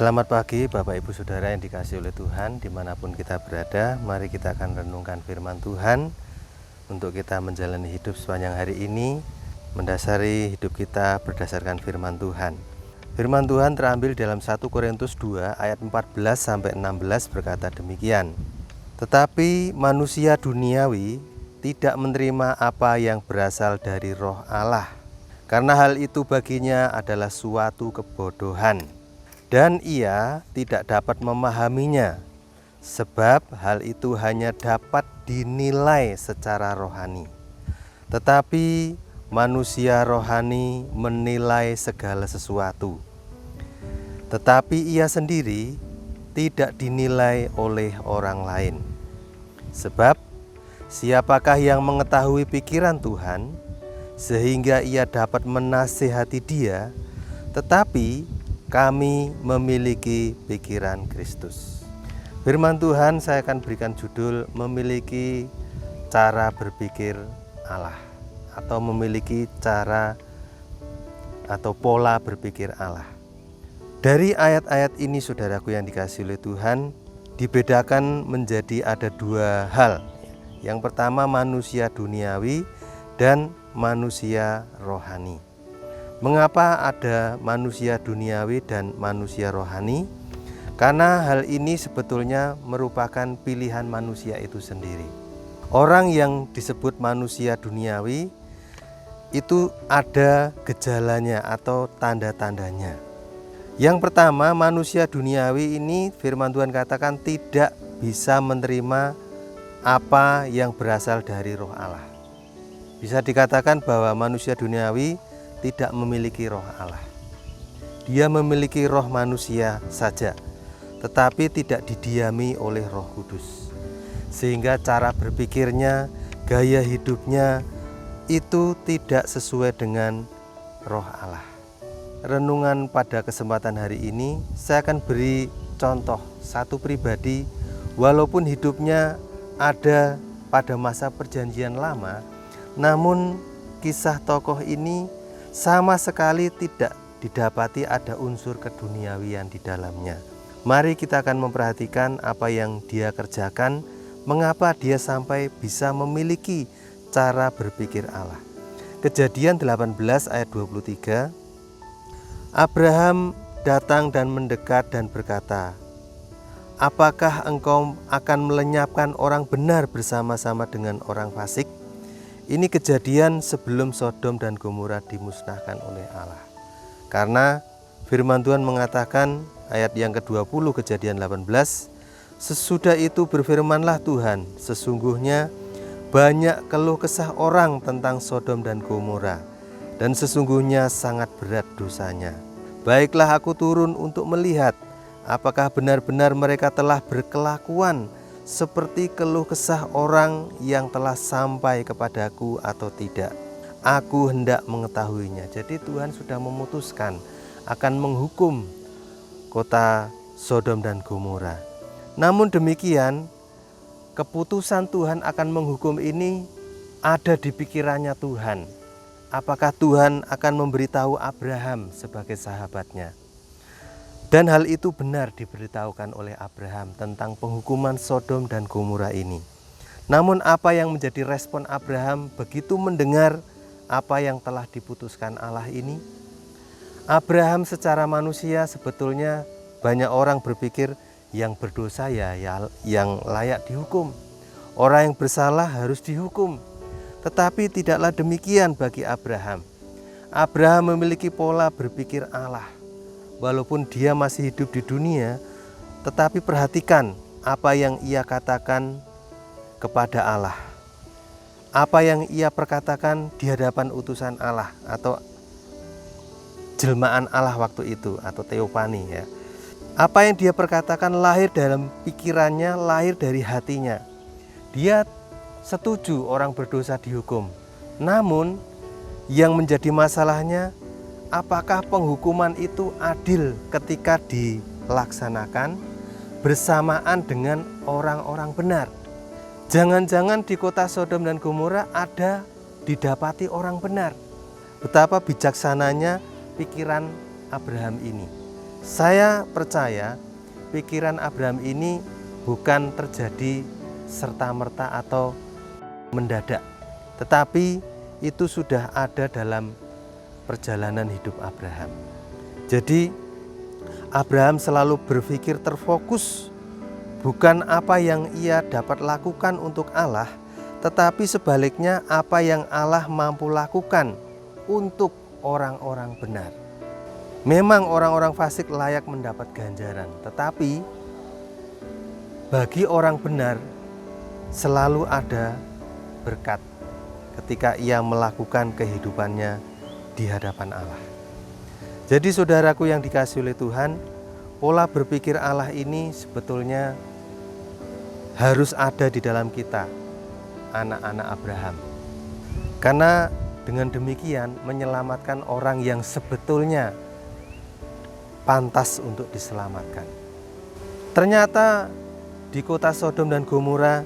Selamat pagi Bapak Ibu Saudara yang dikasihi oleh Tuhan dimanapun kita berada. Mari kita akan renungkan firman Tuhan untuk kita menjalani hidup sepanjang hari ini, mendasari hidup kita berdasarkan firman Tuhan. Firman Tuhan terambil dalam 1 Korintus 2 ayat 14-16 berkata demikian. Tetapi manusia duniawi tidak menerima apa yang berasal dari Roh Allah, karena hal itu baginya adalah suatu kebodohan. Dan ia tidak dapat memahaminya, sebab hal itu hanya dapat dinilai secara rohani. Tetapi manusia rohani menilai segala sesuatu, tetapi ia sendiri tidak dinilai oleh orang lain. Sebab siapakah yang mengetahui pikiran Tuhan, sehingga ia dapat menasihati dia? Tetapi kami memiliki pikiran Kristus. Firman Tuhan saya akan berikan judul memiliki cara berpikir Allah, atau memiliki cara atau pola berpikir Allah. Dari ayat-ayat ini saudaraku yang dikasihi oleh Tuhan, dibedakan menjadi ada dua hal. Yang pertama manusia duniawi dan manusia rohani. Mengapa ada manusia duniawi dan manusia rohani? Karena hal ini sebetulnya merupakan pilihan manusia itu sendiri. Orang yang disebut manusia duniawi itu ada gejalanya atau tanda-tandanya. Yang pertama, manusia duniawi ini firman Tuhan katakan tidak bisa menerima apa yang berasal dari Roh Allah. Bisa dikatakan bahwa manusia duniawi tidak memiliki roh Allah. Dia memiliki roh manusia saja, tetapi tidak didiami oleh Roh Kudus. Sehingga cara berpikirnya, gaya hidupnya itu tidak sesuai dengan roh Allah. Renungan pada kesempatan hari ini, saya akan beri contoh satu pribadi, walaupun hidupnya ada pada masa perjanjian lama, namun kisah tokoh ini sama sekali tidak didapati ada unsur keduniawian di dalamnya. Mari kita akan memperhatikan apa yang dia kerjakan, mengapa dia sampai bisa memiliki cara berpikir Allah. Kejadian 18 ayat 23. Abraham datang dan mendekat dan berkata, "Apakah engkau akan melenyapkan orang benar bersama-sama dengan orang fasik?" Ini kejadian sebelum Sodom dan Gomora dimusnahkan oleh Allah. Karena firman Tuhan mengatakan ayat yang ke-20 kejadian 18, sesudah itu berfirmanlah Tuhan, sesungguhnya banyak keluh kesah orang tentang Sodom dan Gomora, dan sesungguhnya sangat berat dosanya. Baiklah aku turun untuk melihat apakah benar-benar mereka telah berkelakuan seperti keluh kesah orang yang telah sampai kepadaku atau tidak. Aku hendak mengetahuinya. Jadi Tuhan sudah memutuskan akan menghukum kota Sodom dan Gomora. Namun demikian, keputusan Tuhan akan menghukum ini ada di pikirannya Tuhan. Apakah Tuhan akan memberitahu Abraham sebagai sahabatnya? Dan hal itu benar diberitahukan oleh Abraham tentang penghukuman Sodom dan Gomora ini. Namun apa yang menjadi respon Abraham begitu mendengar apa yang telah diputuskan Allah ini? Abraham secara manusia sebetulnya banyak orang berpikir yang berdosa ya yang layak dihukum. Orang yang bersalah harus dihukum. Tetapi tidaklah demikian bagi Abraham. Abraham memiliki pola berpikir Allah. Walaupun dia masih hidup di dunia, tetapi perhatikan apa yang ia katakan kepada Allah. Apa yang ia perkatakan di hadapan utusan Allah atau jelmaan Allah waktu itu atau teofani ya. Apa yang dia perkatakan lahir dalam pikirannya, lahir dari hatinya. Dia setuju orang berdosa dihukum. Namun yang menjadi masalahnya, apakah penghukuman itu adil ketika dilaksanakan bersamaan dengan orang-orang benar? Jangan-jangan di kota Sodom dan Gomora ada didapati orang benar. Betapa bijaksananya pikiran Abraham ini. Saya percaya pikiran Abraham ini bukan terjadi serta-merta atau mendadak, tetapi itu sudah ada dalam perjalanan hidup Abraham. Jadi Abraham selalu berpikir terfokus bukan apa yang ia dapat lakukan untuk Allah, tetapi sebaliknya apa yang Allah mampu lakukan untuk orang-orang benar. Memang orang-orang fasik layak mendapat ganjaran, tetapi bagi orang benar selalu ada berkat ketika ia melakukan kehidupannya di hadapan Allah. Jadi saudaraku yang dikasihi oleh Tuhan, pola berpikir Allah ini sebetulnya harus ada di dalam kita, anak-anak Abraham. Karena dengan demikian menyelamatkan orang yang sebetulnya pantas untuk diselamatkan. Ternyata di kota Sodom dan Gomora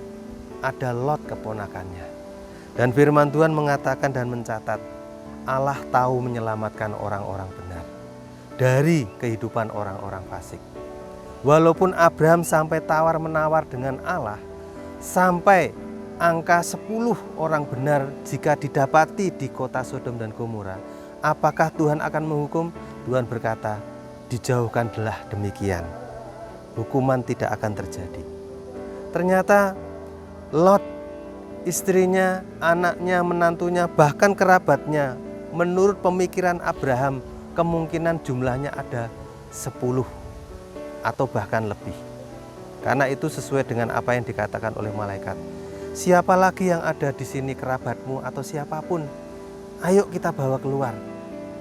ada Lot keponakannya. Dan firman Tuhan mengatakan dan mencatat, Allah tahu menyelamatkan orang-orang benar dari kehidupan orang-orang fasik. Walaupun Abraham sampai tawar-menawar dengan Allah, sampai angka 10 orang benar jika didapati di kota Sodom dan Gomora, apakah Tuhan akan menghukum? Tuhan berkata, dijauhkanlah demikian, hukuman tidak akan terjadi. Ternyata Lot, istrinya, anaknya, menantunya, bahkan kerabatnya, menurut pemikiran Abraham kemungkinan jumlahnya ada 10 atau bahkan lebih. Karena itu sesuai dengan apa yang dikatakan oleh malaikat. Siapa lagi yang ada di sini, kerabatmu atau siapapun, ayo kita bawa keluar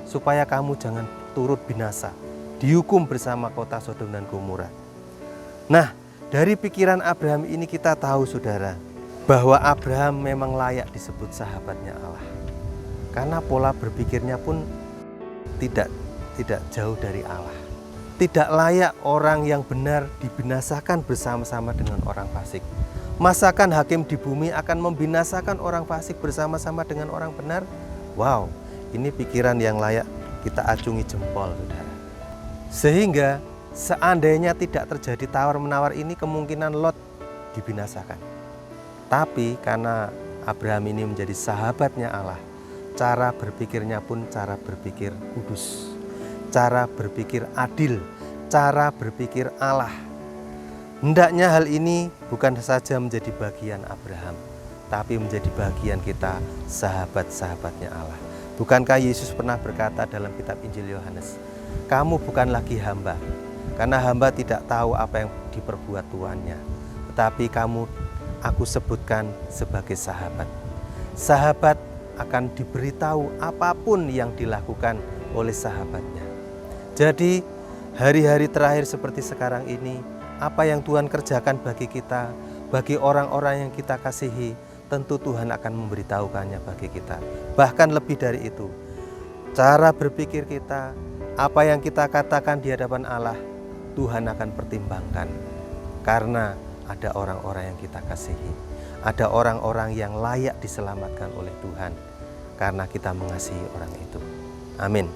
supaya kamu jangan turut binasa, dihukum bersama kota Sodom dan Gomora. Nah, dari pikiran Abraham ini kita tahu saudara, bahwa Abraham memang layak disebut sahabatnya Allah. Karena pola berpikirnya pun tidak jauh dari Allah. Tidak layak orang yang benar dibinasakan bersama-sama dengan orang fasik. Masakan hakim di bumi akan membinasakan orang fasik bersama-sama dengan orang benar? Wow, ini pikiran yang layak kita acungi jempol saudara. Sehingga seandainya tidak terjadi tawar-menawar ini, kemungkinan Lot dibinasakan. Tapi karena Abraham ini menjadi sahabatnya Allah, cara berpikirnya pun cara berpikir kudus, cara berpikir adil, cara berpikir Allah. Hendaknya hal ini bukan saja menjadi bagian Abraham, tapi menjadi bagian kita, sahabat-sahabatnya Allah. Bukankah Yesus pernah berkata dalam kitab Injil Yohanes, kamu bukan lagi hamba, karena hamba tidak tahu apa yang diperbuat tuannya, tetapi kamu aku sebutkan sebagai sahabat. Sahabat akan diberitahu apapun yang dilakukan oleh sahabatnya. Jadi hari-hari terakhir seperti sekarang ini, apa yang Tuhan kerjakan bagi kita, bagi orang-orang yang kita kasihi, tentu Tuhan akan memberitahukannya bagi kita. Bahkan lebih dari itu, cara berpikir kita, apa yang kita katakan di hadapan Allah, Tuhan akan pertimbangkan. Karena ada orang-orang yang kita kasihi, ada orang-orang yang layak diselamatkan oleh Tuhan, karena kita mengasihi orang itu. Amin.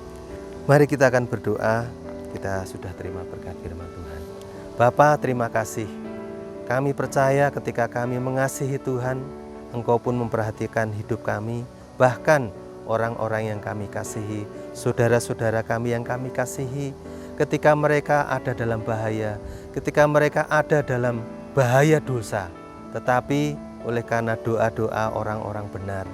Mari kita akan berdoa. Kita sudah terima berkat firman Tuhan. Bapa, terima kasih. Kami percaya ketika kami mengasihi Tuhan, Engkau pun memperhatikan hidup kami, bahkan orang-orang yang kami kasihi, saudara-saudara kami yang kami kasihi, ketika mereka ada dalam bahaya, ketika mereka ada dalam bahaya dosa, tetapi oleh karena doa-doa orang-orang benar,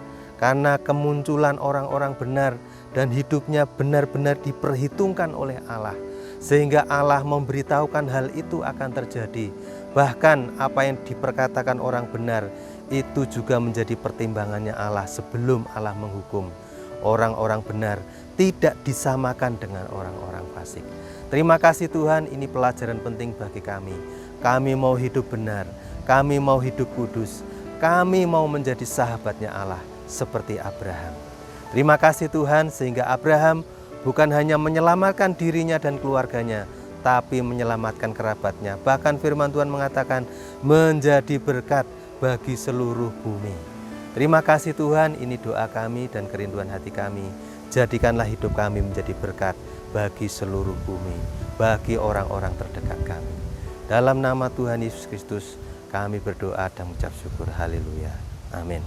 karena kemunculan orang-orang benar dan hidupnya benar-benar diperhitungkan oleh Allah, sehingga Allah memberitahukan hal itu akan terjadi. Bahkan apa yang diperkatakan orang benar itu juga menjadi pertimbangannya Allah sebelum Allah menghukum. Orang-orang benar tidak disamakan dengan orang-orang fasik. Terima kasih Tuhan, ini pelajaran penting bagi kami. Kami mau hidup benar, kami mau hidup kudus, kami mau menjadi sahabatnya Allah seperti Abraham. Terima kasih Tuhan, sehingga Abraham bukan hanya menyelamatkan dirinya dan keluarganya, tapi menyelamatkan kerabatnya. Bahkan firman Tuhan mengatakan menjadi berkat bagi seluruh bumi. Terima kasih Tuhan, ini doa kami dan kerinduan hati kami. Jadikanlah hidup kami menjadi berkat bagi seluruh bumi. bagi orang-orang terdekat kami. Dalam nama Tuhan Yesus Kristus, kami berdoa dan mengucap syukur. Haleluya. Amin.